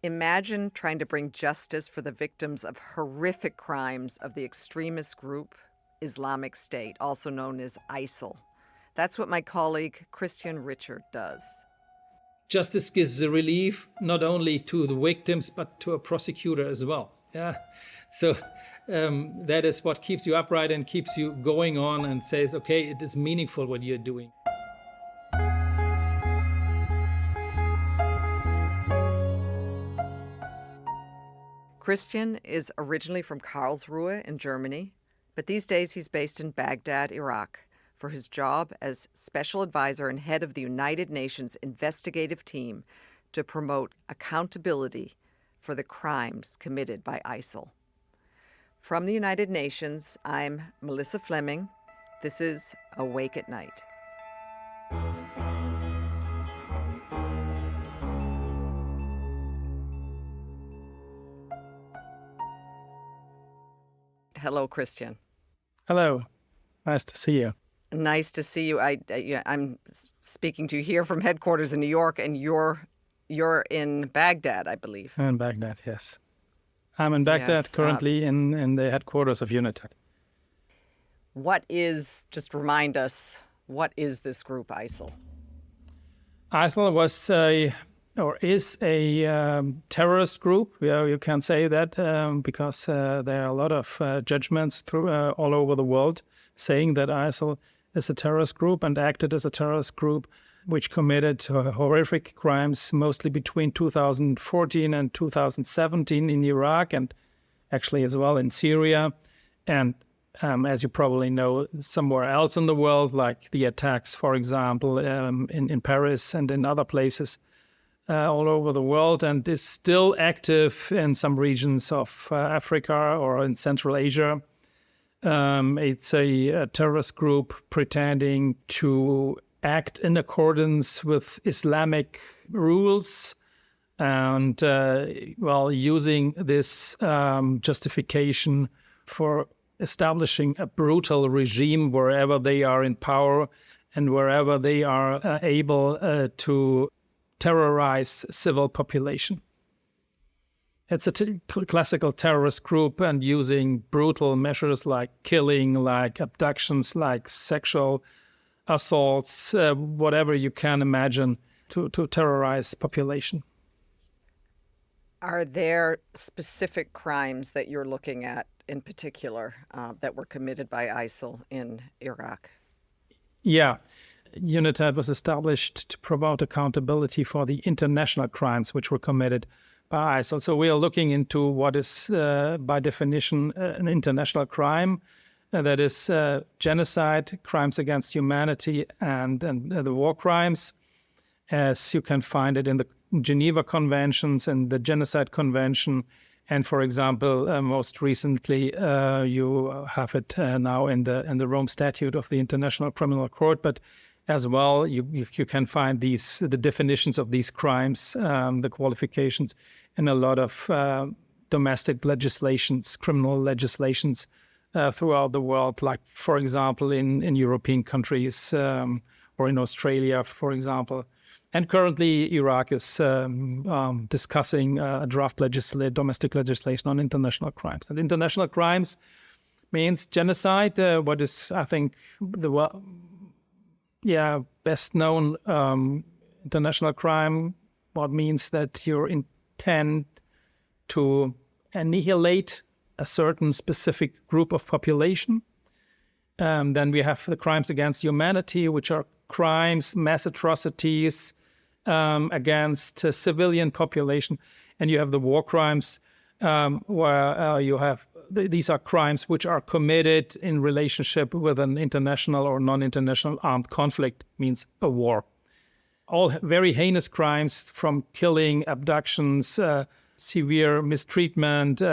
Imagine trying to bring justice for the victims of horrific crimes of the extremist group Islamic State, also known as ISIL. That's what my colleague Christian Ritscher does. Justice gives the relief not only to the victims, but to a prosecutor as well. Yeah. So that is what keeps you upright and keeps you going on and says, okay, it is meaningful what you're doing. Christian is originally from Karlsruhe in Germany, but these days he's based in Baghdad, Iraq, for his job as special advisor and head of the United Nations investigative team to promote accountability for the crimes committed by ISIL. From the United Nations, I'm Melissa Fleming. This is Awake at Night. Hello, Christian. Hello. Nice to see you. Nice to see you. I'm speaking to you here from headquarters in New York, and you're in Baghdad, I believe. In Baghdad, yes. I'm in Baghdad currently in the headquarters of UNITAC. Just remind us, what is this group ISIL? ISIL is a terrorist group. Yeah, you can say that because there are a lot of judgments all over the world saying that ISIL is a terrorist group and acted as a terrorist group which committed horrific crimes mostly between 2014 and 2017 in Iraq and actually as well in Syria. And as you probably know, somewhere else in the world, like the attacks, for example, in Paris and in other places all over the world, and is still active in some regions of Africa or in Central Asia. It's a terrorist group pretending to act in accordance with Islamic rules and, using this justification for establishing a brutal regime wherever they are in power and wherever they are able to terrorize civil population. It's a classical terrorist group and using brutal measures like killing, like abductions, like sexual assaults, whatever you can imagine to terrorize population. Are there specific crimes that you're looking at in particular that were committed by ISIL in Iraq? Yeah. UNITAD was established to promote accountability for the international crimes which were committed by ISIL. So we are looking into what is, by definition, an international crime. That is genocide, crimes against humanity, and the war crimes, as you can find it in the Geneva Conventions and the Genocide Convention. And for example, most recently, you have it now in the Rome Statute of the International Criminal Court. But as well, you can find the definitions of these crimes, the qualifications, in a lot of domestic legislations, criminal legislations throughout the world, like, for example, in European countries or in Australia, for example. And currently, Iraq is discussing a draft domestic legislation on international crimes. And international crimes means genocide, what is, I think, the best known international crime, what means that you intend to annihilate a certain specific group of population. Then we have the crimes against humanity, which are crimes, mass atrocities against civilian population. And you have the war crimes, where you have these are crimes which are committed in relationship with an international or non-international armed conflict, means a war. All very heinous crimes, from killing, abductions, severe mistreatment,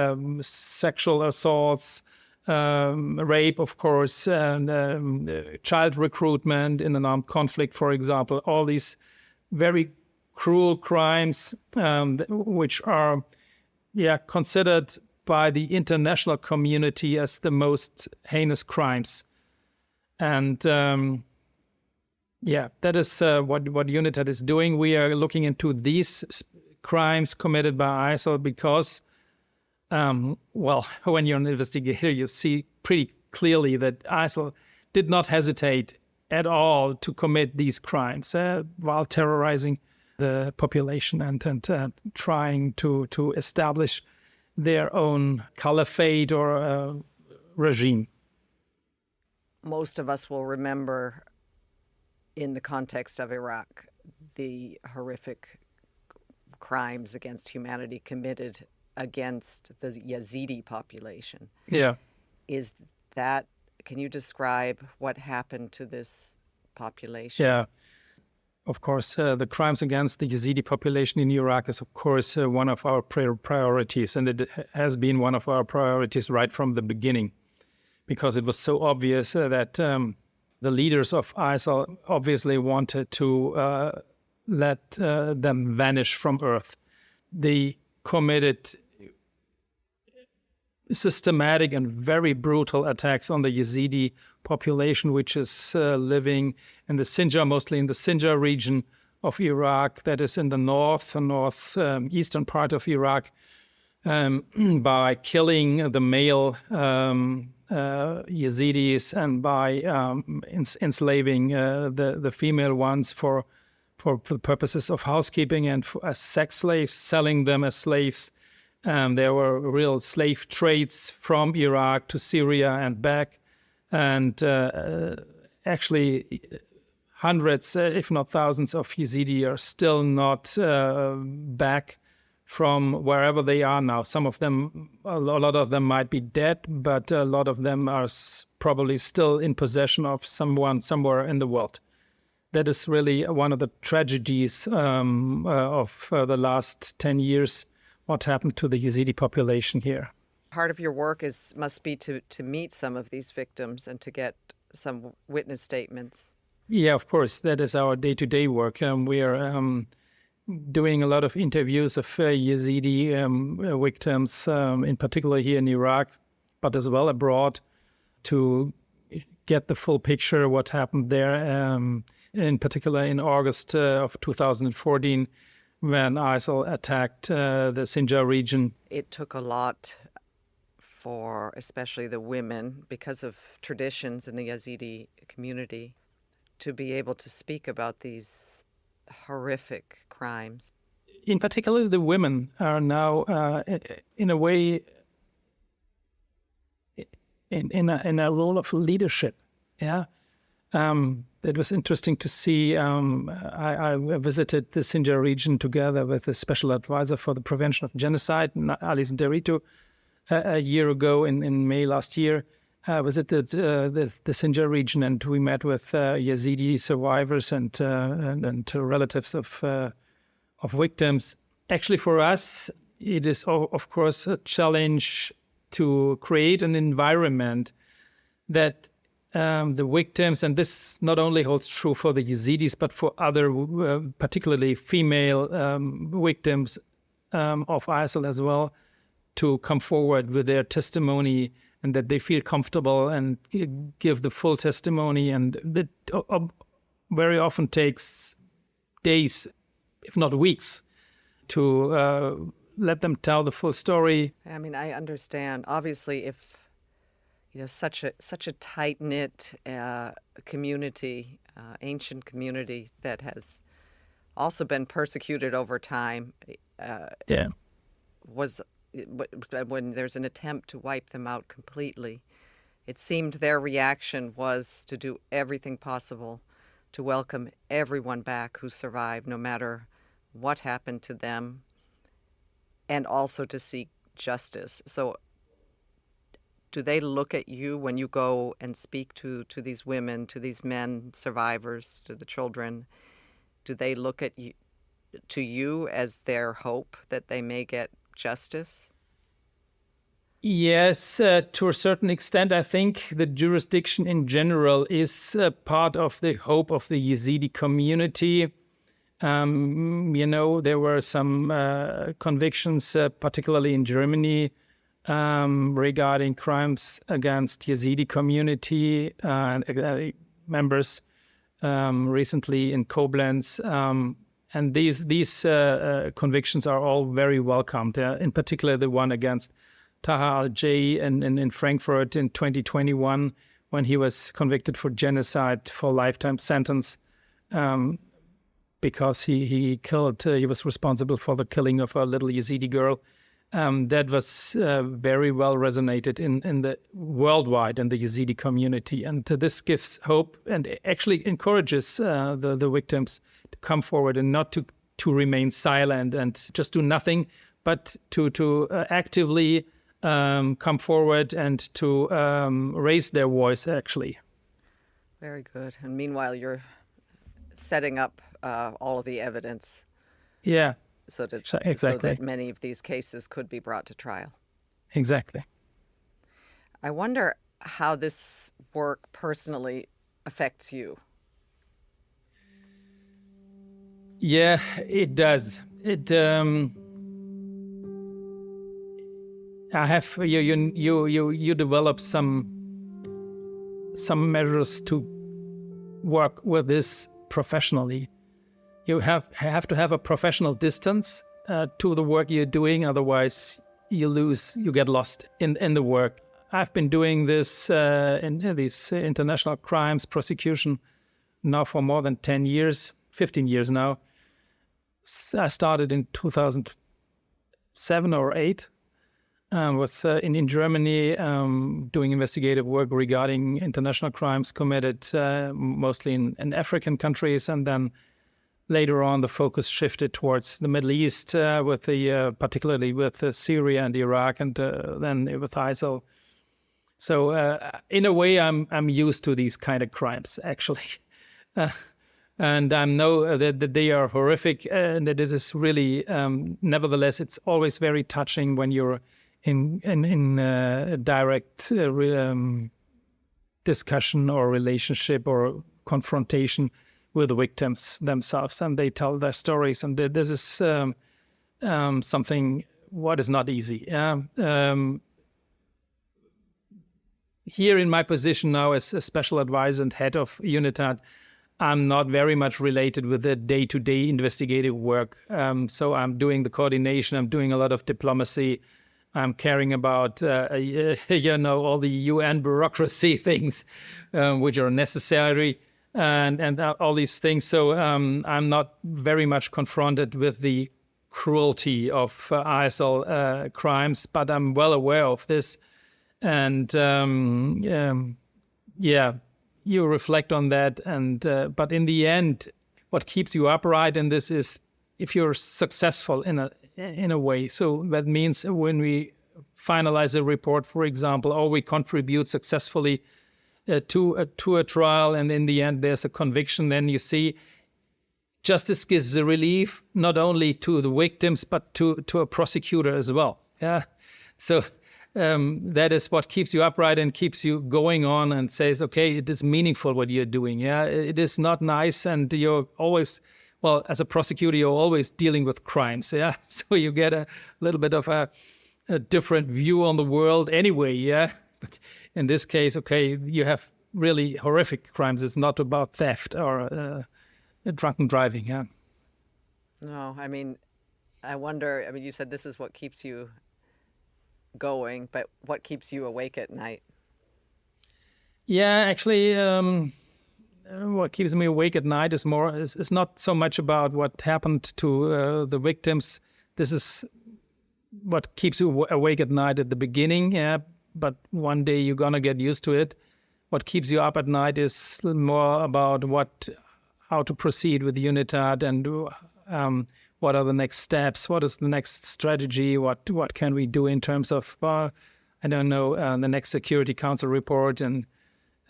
sexual assaults, rape, of course, and child recruitment in an armed conflict, for example. All these very cruel crimes, which are considered by the international community as the most heinous crimes. And that is what UNITAD is doing. We are looking into these crimes committed by ISIL because, when you're an investigator, you see pretty clearly that ISIL did not hesitate at all to commit these crimes while terrorizing the population and trying to establish their own caliphate or regime. Most of us will remember, in the context of Iraq, the horrific crimes against humanity committed against the Yazidi population. Yeah. Can you describe what happened to this population? Yeah. Of course, the crimes against the Yazidi population in Iraq is, of course, one of our priorities, and it has been one of our priorities right from the beginning, because it was so obvious that the leaders of ISIL obviously wanted to let them vanish from Earth. They committed systematic and very brutal attacks on the Yazidi population, which is living in the Sinjar, mostly in the Sinjar region of Iraq, that is in the northeastern part of Iraq, by killing the male Yazidis and by enslaving the female ones for purposes of housekeeping and as sex slaves, selling them as slaves. There were real slave trades from Iraq to Syria and back. And actually, hundreds, if not thousands, of Yazidi are still not back from wherever they are now. Some of them, a lot of them might be dead, but a lot of them are probably still in possession of someone somewhere in the world. That is really one of the tragedies of the last 10 years, what happened to the Yazidi population here. Part of your work must be to meet some of these victims and to get some witness statements. Yeah, of course. That is our day-to-day work. We are doing a lot of interviews of Yazidi victims, in particular here in Iraq, but as well abroad, to get the full picture of what happened there, in particular in August of 2014, when ISIL attacked the Sinjar region. It took a lot for especially the women, because of traditions in the Yazidi community, to be able to speak about these horrific crimes. In particular, the women are now, in a way, in a role of leadership. Yeah, it was interesting to see. I visited the Sinjar region together with the special advisor for the prevention of genocide, Alice Derrito, a year ago in May last year. I visited the Sinjar region, and we met with Yazidi survivors and relatives of victims. Actually, for us, it is, of course, a challenge to create an environment that the victims, and this not only holds true for the Yazidis, but for other, particularly female victims of ISIL as well, to come forward with their testimony, and that they feel comfortable and give the full testimony. And that very often takes days, if not weeks, to let them tell the full story. I mean, I understand. Obviously, if such a tight-knit community, ancient community that has also been persecuted over time, when there's an attempt to wipe them out completely, it seemed their reaction was to do everything possible to welcome everyone back who survived, no matter what happened to them, and also to seek justice. So do they look at you when you go and speak to these women, to these men, survivors, to the children? Do they look at you as their hope that they may get justice? Yes, to a certain extent. I think the jurisdiction in general is part of the hope of the Yazidi community. There were some convictions, particularly in Germany, regarding crimes against Yazidi community members recently in Koblenz. And these convictions are all very welcomed. In particular, the one against Taha al-Jay in Frankfurt in 2021, when he was convicted for genocide for a lifetime sentence because he was responsible for the killing of a little Yazidi girl. That was very well resonated in the worldwide in the Yazidi community, and this gives hope and actually encourages the victims to come forward and not to remain silent and just do nothing, but to actively come forward and to raise their voice, actually. Very good. And meanwhile, you're setting up all of the evidence. Yeah. So that, Exactly. so that many of these cases could be brought to trial. Exactly. I wonder how this work personally affects you. Yeah, it does. I have you develop some measures to work with this professionally. You have to have a professional distance to the work you're doing, otherwise you get lost in the work. I've been doing this in these international crimes prosecution now for more than 10 years, 15 years now. I started in 2007 or 8. Was in Germany doing investigative work regarding international crimes committed mostly in African countries, and then later on the focus shifted towards the Middle East, particularly with Syria and Iraq, and then with ISIL. So in a way, I'm used to these kind of crimes, actually. And I know that they are horrific, and that it is really, nevertheless, it's always very touching when you're in direct discussion or relationship or confrontation with the victims themselves, and they tell their stories, and this is something what is not easy. Here in my position now as a special advisor and head of UNITAD, I'm not very much related with the day-to-day investigative work. So I'm doing the coordination, I'm doing a lot of diplomacy, I'm caring about, all the UN bureaucracy things, which are necessary, and all these things. So I'm not very much confronted with the cruelty of ISIL crimes, but I'm well aware of this. And you reflect on that. And but in the end, what keeps you upright in this is if you're successful in a way. So that means when we finalize a report, for example, or we contribute successfully to a trial, and in the end there's a conviction, then you see justice gives a relief not only to the victims but to a prosecutor as well. Yeah, so that is what keeps you upright and keeps you going on and says, okay, it is meaningful what you're doing. Yeah, it is not nice, and you're always, well, as a prosecutor, you're always dealing with crimes. Yeah, so you get a little bit of a different view on the world anyway. Yeah, but in this case, okay, you have really horrific crimes. It's not about theft or drunken driving. Yeah. No, I mean, I wonder. I mean, you said this is what keeps you going, but what keeps you awake at night? Yeah, actually, what keeps me awake at night is not so much about what happened to the victims. This is what keeps you awake at night at the beginning, yeah, but one day you're gonna get used to it. What keeps you up at night is more about how to proceed with UNITAD and what are the next steps, what is the next strategy, what can we do in terms of, the next Security Council report, and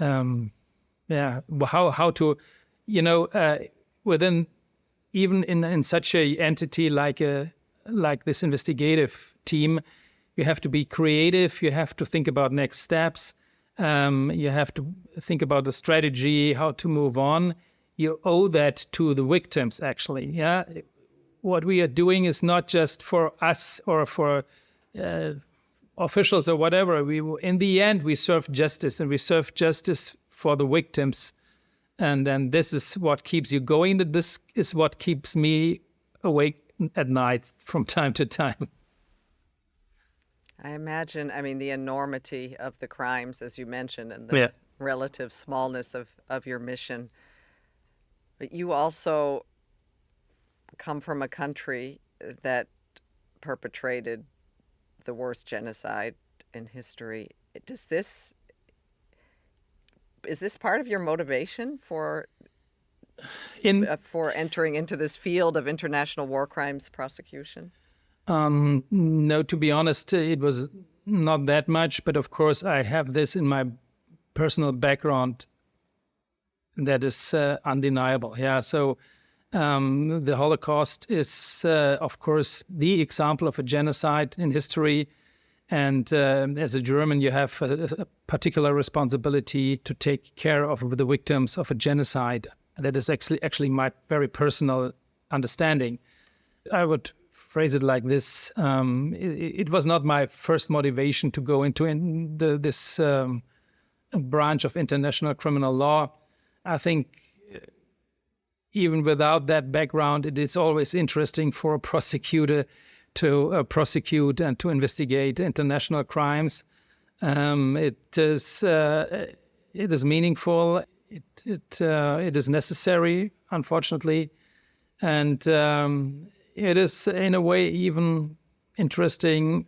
how to, within, even in such a entity like this investigative team, you have to be creative, you have to think about next steps, you have to think about the strategy, how to move on. You owe that to the victims, actually. Yeah, what we are doing is not just for us or for officials or whatever. In the end, we serve justice, and we serve justice for the victims And then this is what keeps you going. This is what keeps me awake at night from time to time. I imagine, the enormity of the crimes, as you mentioned, and the relative smallness of your mission. But you also come from a country that perpetrated the worst genocide in history. Is this part of your motivation for entering into this field of international war crimes prosecution? No, to be honest, it was not that much. But of course, I have this in my personal background that is undeniable. Yeah. So the Holocaust is, of course, the example of a genocide in history. And as a German, you have a particular responsibility to take care of the victims of a genocide. That is actually my very personal understanding. I would phrase it like this. It was not my first motivation to go into this branch of international criminal law. I think even without that background, it is always interesting for a prosecutor to prosecute and to investigate international crimes. It is meaningful. It is necessary, unfortunately, and it is in a way even interesting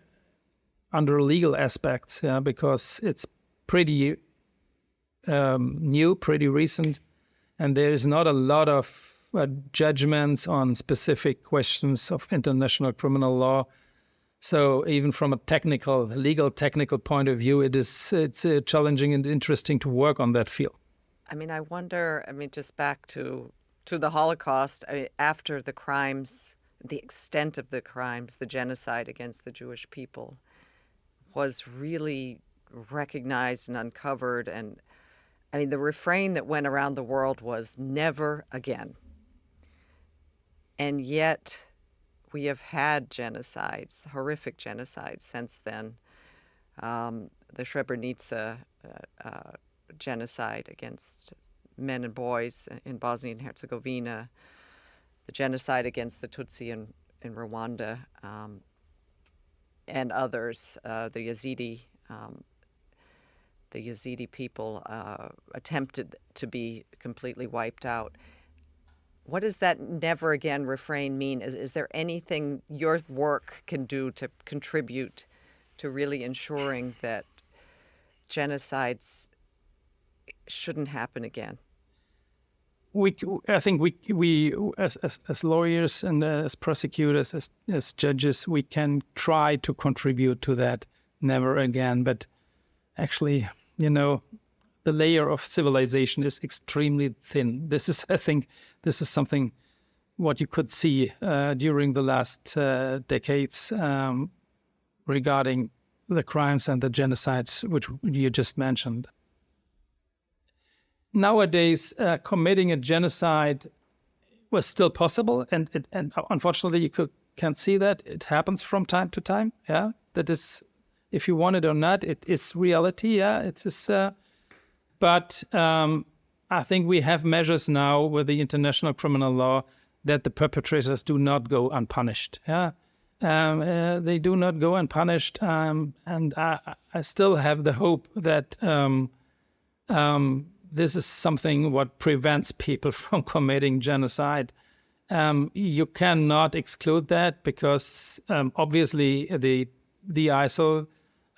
under legal aspects, because it's pretty new, pretty recent, and there is not a lot of judgments on specific questions of international criminal law. So even from a legal technical point of view, it's challenging and interesting to work on that field. I wonder, just back to the Holocaust, after the crimes, the extent of the crimes, the genocide against the Jewish people was really recognized and uncovered. And the refrain that went around the world was never again. And yet we have had genocides, horrific genocides since then. The Srebrenica genocide against men and boys in Bosnia and Herzegovina, the genocide against the Tutsi in Rwanda, and others, the Yazidi people attempted to be completely wiped out. What does that never again refrain mean? Is there anything your work can do to contribute to really ensuring that genocides shouldn't happen again? I think we as lawyers and as prosecutors, as judges, we can try to contribute to that never again. But actually, the layer of civilization is extremely thin. I think this is something what you could see during the last decades regarding the crimes and the genocides which you just mentioned. Nowadays, committing a genocide was still possible, and unfortunately, you can see that it happens from time to time. Yeah, that is, if you want it or not, it is reality. Yeah, it is. But I think we have measures now with the international criminal law that the perpetrators do not go unpunished. Yeah, they do not go unpunished, and I still have the hope that this is something what prevents people from committing genocide. You cannot exclude that because obviously the ISIL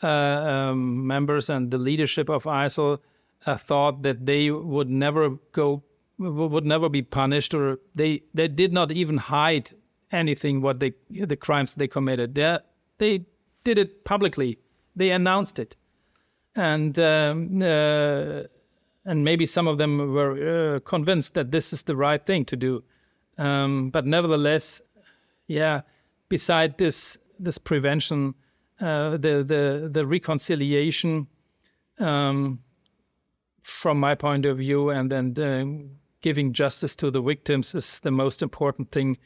members and the leadership of ISIL thought that they would never be punished, or they did not even hide anything the crimes they committed. They did it publicly. They announced it, and maybe some of them were convinced that this is the right thing to do. But nevertheless, beside this prevention, the reconciliation, from my point of view, and then giving justice to the victims is the most important thing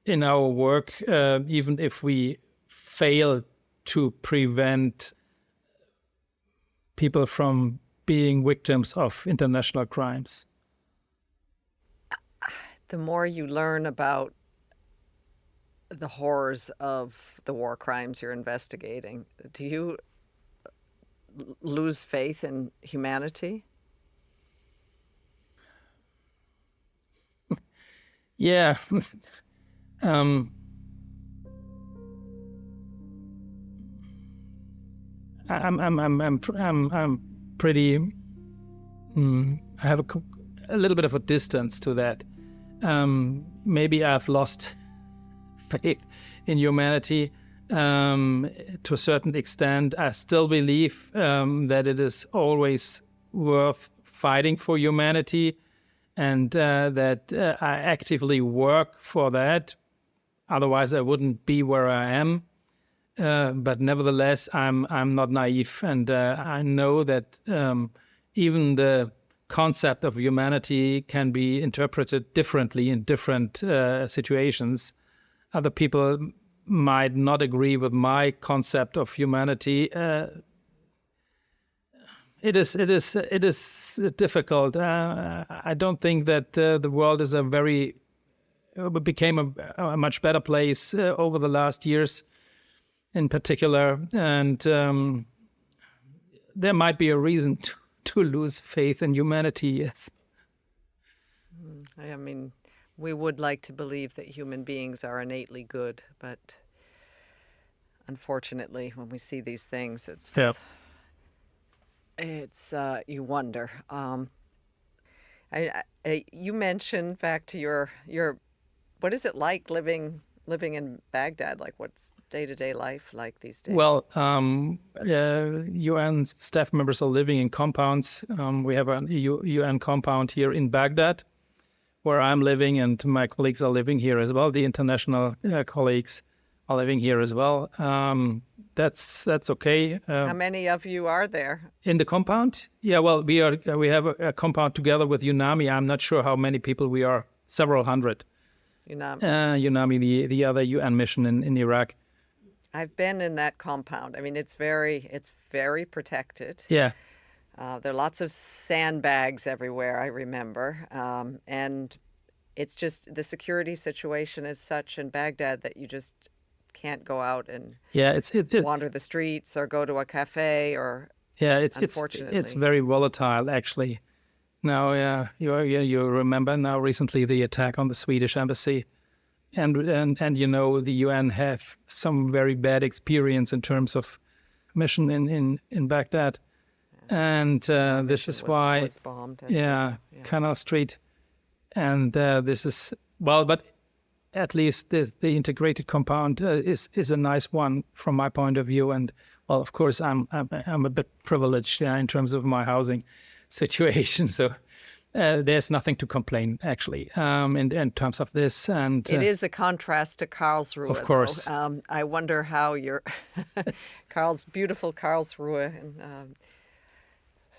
in our work, even if we fail to prevent people from being victims of international crimes. The more you learn about the horrors of the war crimes you're investigating, do you lose faith in humanity? Yeah. um, I'm pretty. I have a little bit of a distance to that. Maybe I've lost faith in humanity to a certain extent. I still believe that it is always worth fighting for humanity, and that I actively work for that. Otherwise, I wouldn't be where I am. But nevertheless, I'm not naive, and I know that even the concept of humanity can be interpreted differently in different situations. Other people might not agree with my concept of humanity. It is difficult. I don't think that the world is became a much better place over the last years, in particular, and there might be a reason to lose faith in humanity. Yes. I mean, we would like to believe that human beings are innately good, but unfortunately, when we see these things, it's you wonder. You mentioned back to your what is it like living in Baghdad? Like, what's day-to-day life like these days? Well, UN staff members are living in compounds. We have a UN compound here in Baghdad, where I'm living, and my colleagues are living here as well. The international colleagues are living here as well. That's okay. How many of you are there in the compound? Yeah, well, we have a compound together with UNAMI. I'm not sure how many people we are. Several hundred. UNAMI, the other UN mission in Iraq. I've been in that compound. I mean, it's very protected. Yeah. There are lots of sandbags everywhere, I remember. And it's just the security situation is such in Baghdad that you just can't go out and wander the streets or go to a cafe or. Yeah, it's very volatile, actually. Now, you remember now recently the attack on the Swedish embassy, and the UN have some very bad experience in terms of mission in Baghdad, and this is why was bombed. Canal Street, and this is but at least the integrated compound is a nice one from my point of view, and well, of course I'm a bit privileged in terms of my housing situation, so there's nothing to complain actually in terms of this. And it is a contrast to Karlsruhe, of course. I wonder how your beautiful Karlsruhe in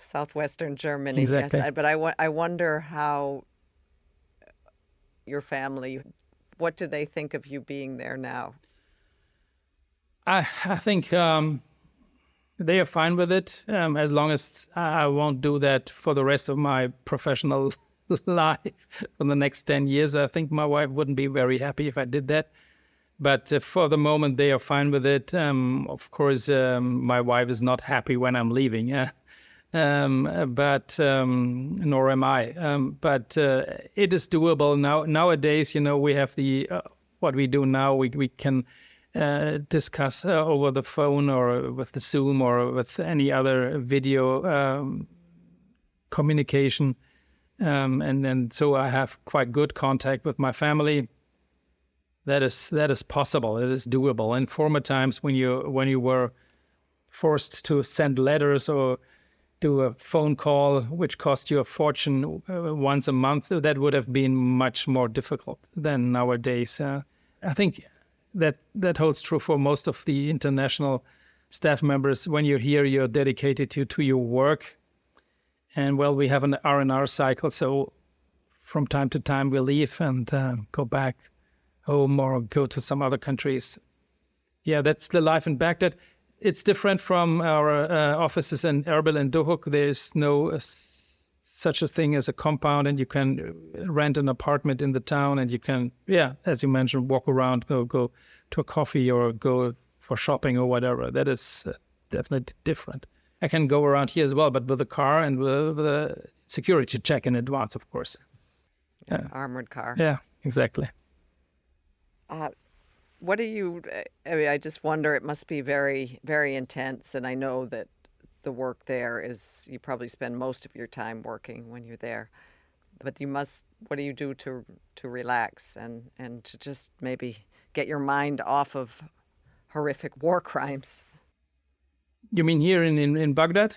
southwestern Germany. Exactly. Yes, but I wonder how your family, what do they think of you being there now? I think they are fine with it, as long as I won't do that for the rest of my professional life for the next 10 years. I think my wife wouldn't be very happy if I did that. But for the moment, they are fine with it. Of course, my wife is not happy when I'm leaving, but nor am I. But it is doable now. Nowadays, we have what we do now. We can discuss over the phone or with the Zoom or with any other video communication, and so I have quite good contact with my family. That is possible. It is doable. In former times, when you were forced to send letters or do a phone call, which cost you a fortune once a month, that would have been much more difficult than nowadays. I think that holds true for most of the international staff members. When you're here, you're dedicated to your work. And well, we have an R&R cycle, so from time to time we leave and go back home or go to some other countries. Yeah, that's the life in Baghdad. It's different from our offices in Erbil and Duhok. There's no such a thing as a compound, and you can rent an apartment in the town, and you can, as you mentioned, walk around, go to a coffee or go for shopping or whatever. That is definitely different. I can go around here as well, but with a car and with a security check in advance, of course. Armored car. Yeah, exactly. What do you, I mean, I just wonder, it must be very, very intense. And I know that the work there is, you probably spend most of your time working when you're there. But what do you do to relax and to just maybe get your mind off of horrific war crimes? You mean here in Baghdad?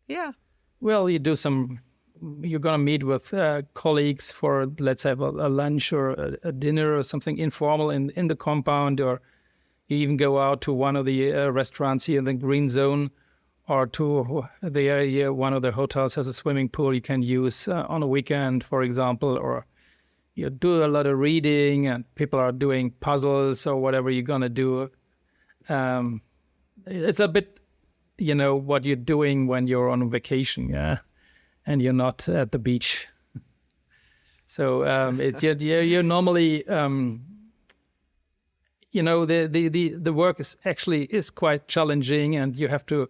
Yeah. Well, you're going to meet with colleagues for, let's say, a lunch or a dinner or something informal in the compound, or you even go out to one of the restaurants here in the green zone, or to the area, one of the hotels has a swimming pool you can use on a weekend, for example, or you do a lot of reading and people are doing puzzles or whatever you're going to do. It's a bit, what you're doing when you're on vacation, yeah, and you're not at the beach. So you're normally, the work is quite challenging, and you have to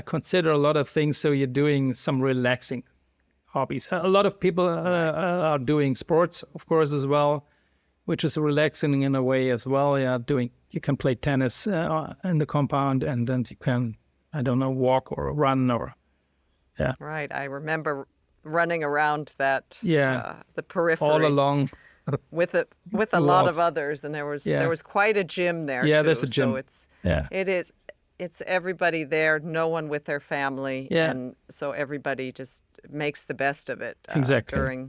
consider a lot of things. So you're doing some relaxing hobbies. A lot of people are doing sports, of course, as well, which is relaxing in a way as well. Yeah, you can play tennis in the compound, and then you can, walk or run or, yeah. Right. I remember running around that, the periphery. All along. With a lot of others, and there was quite a gym there. Yeah, too. there's a gym. So it's everybody there, no one with their family, and so everybody just makes the best of it exactly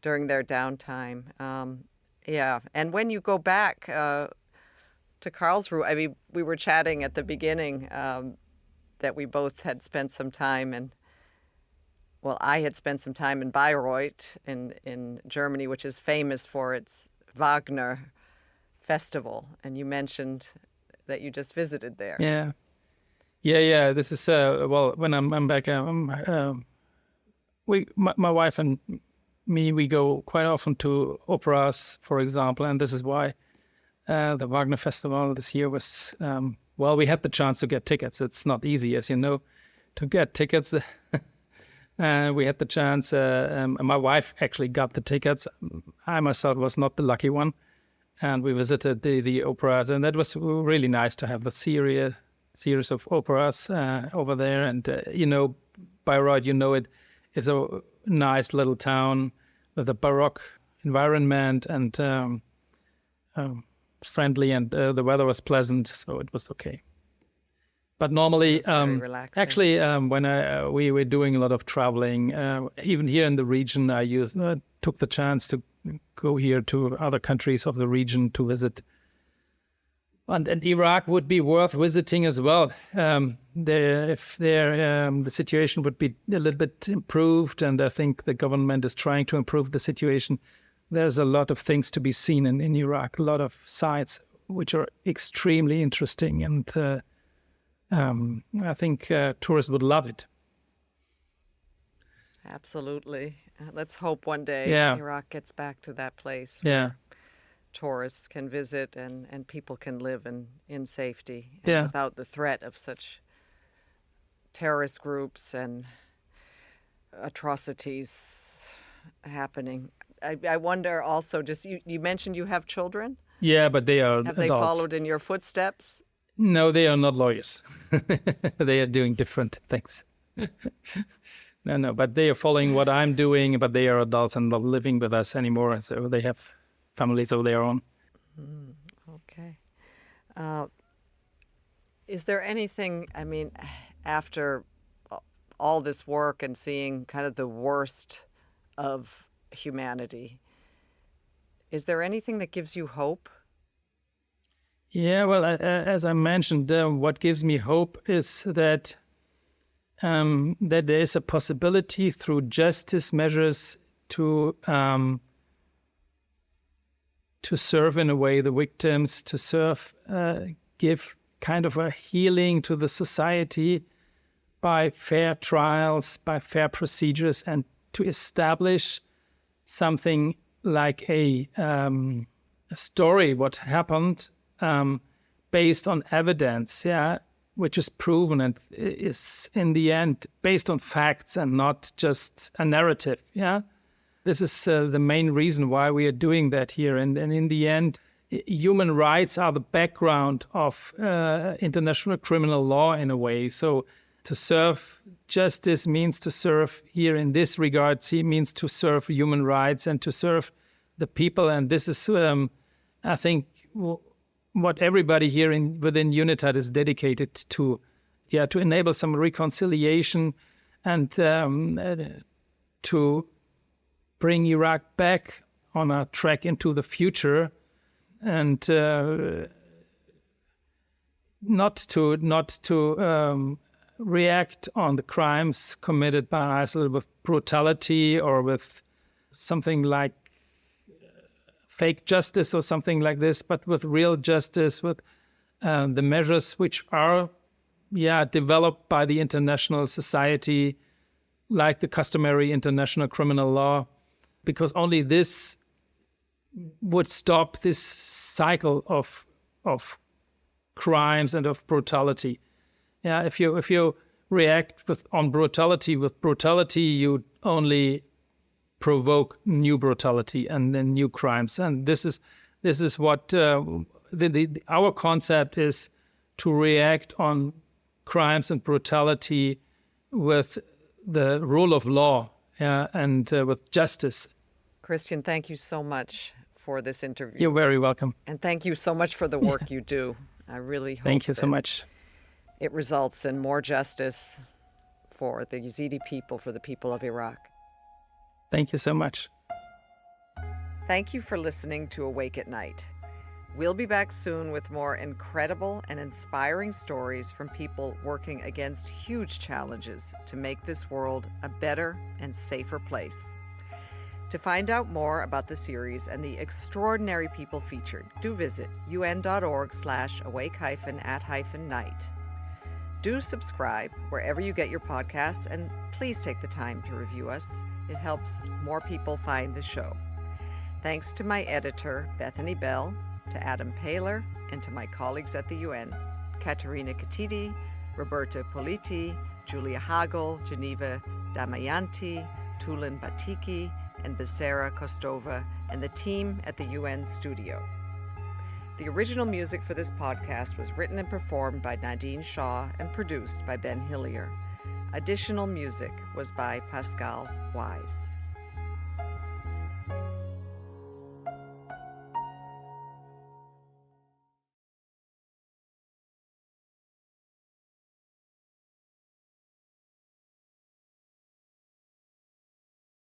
during their downtime. And when you go back to Karlsruhe, I mean, we were chatting at the beginning that we both had spent some time in. Well, I had spent some time in Bayreuth in Germany, which is famous for its Wagner festival, and you mentioned that you just visited there. Yeah. This is when I'm back, my wife and me, we go quite often to operas, for example, and this is why the Wagner festival this year was. We had the chance to get tickets. It's not easy, as you know, to get tickets. We had the chance. My wife actually got the tickets. I myself was not the lucky one. And we visited the operas, and that was really nice to have a series of operas over there. And Bayreuth, it is a nice little town with a Baroque environment and friendly, and the weather was pleasant, so it was okay. But normally, actually, when we were doing a lot of traveling, even here in the region, I took the chance to go here to other countries of the region to visit. And Iraq would be worth visiting as well. If the situation would be a little bit improved, and I think the government is trying to improve the situation, there's a lot of things to be seen in Iraq, a lot of sites which are extremely interesting, and I think tourists would love it. Absolutely. Let's hope one day Iraq gets back to that place where tourists can visit and people can live in safety without the threat of such terrorist groups and atrocities happening. I wonder also, just you mentioned you have children? Yeah, but they are Have adults. they followed in your footsteps? No, they are not lawyers. They are doing different things. No, but they are following what I'm doing, but they are adults and not living with us anymore, so they have families of their own. Okay. Is there anything, I mean, after all this work and seeing kind of the worst of humanity, is there anything that gives you hope? Yeah, well, as I mentioned, what gives me hope is that there is a possibility through justice measures to serve in a way the victims, to give kind of a healing to the society, by fair trials, by fair procedures, and to establish something like a story, what happened, based on evidence, which is proven and is in the end based on facts and not just a narrative. This is the main reason why we are doing that here. And in the end, human rights are the background of international criminal law in a way. So to serve justice means to serve, here in this regard, means to serve human rights and to serve the people. And this is, I think, what everybody here within UNITAD is dedicated to, to enable some reconciliation and to bring Iraq back on a track into the future, and not to react on the crimes committed by ISIL with brutality or with something like fake justice or something like this, but with real justice, with the measures which are developed by the international society, like the customary international criminal law, because only this would stop this cycle of crimes and of brutality. If you react on brutality with brutality, you only provoke new brutality and then new crimes. And this is what our concept is, to react on crimes and brutality with the rule of law and with justice. Christian, thank you so much for this interview. You're very welcome. And thank you so much for the work you do. I really hope Thank you so much. It results in more justice for the Yazidi people, for the people of Iraq. Thank you so much. Thank you for listening to Awake at Night. We'll be back soon with more incredible and inspiring stories from people working against huge challenges to make this world a better and safer place. To find out more about the series and the extraordinary people featured, do visit un.org/awake-at-night. Do subscribe wherever you get your podcasts, and please take the time to review us. It helps more people find the show. Thanks to my editor, Bethany Bell, to Adam Paler, and to my colleagues at the UN, Katerina Katidi, Roberta Politi, Julia Hagel, Geneva Damayanti, Tulin Batiki, and Becerra Kostova, and the team at the UN studio. The original music for this podcast was written and performed by Nadine Shaw and produced by Ben Hillier. Additional music was by Pascal Wise.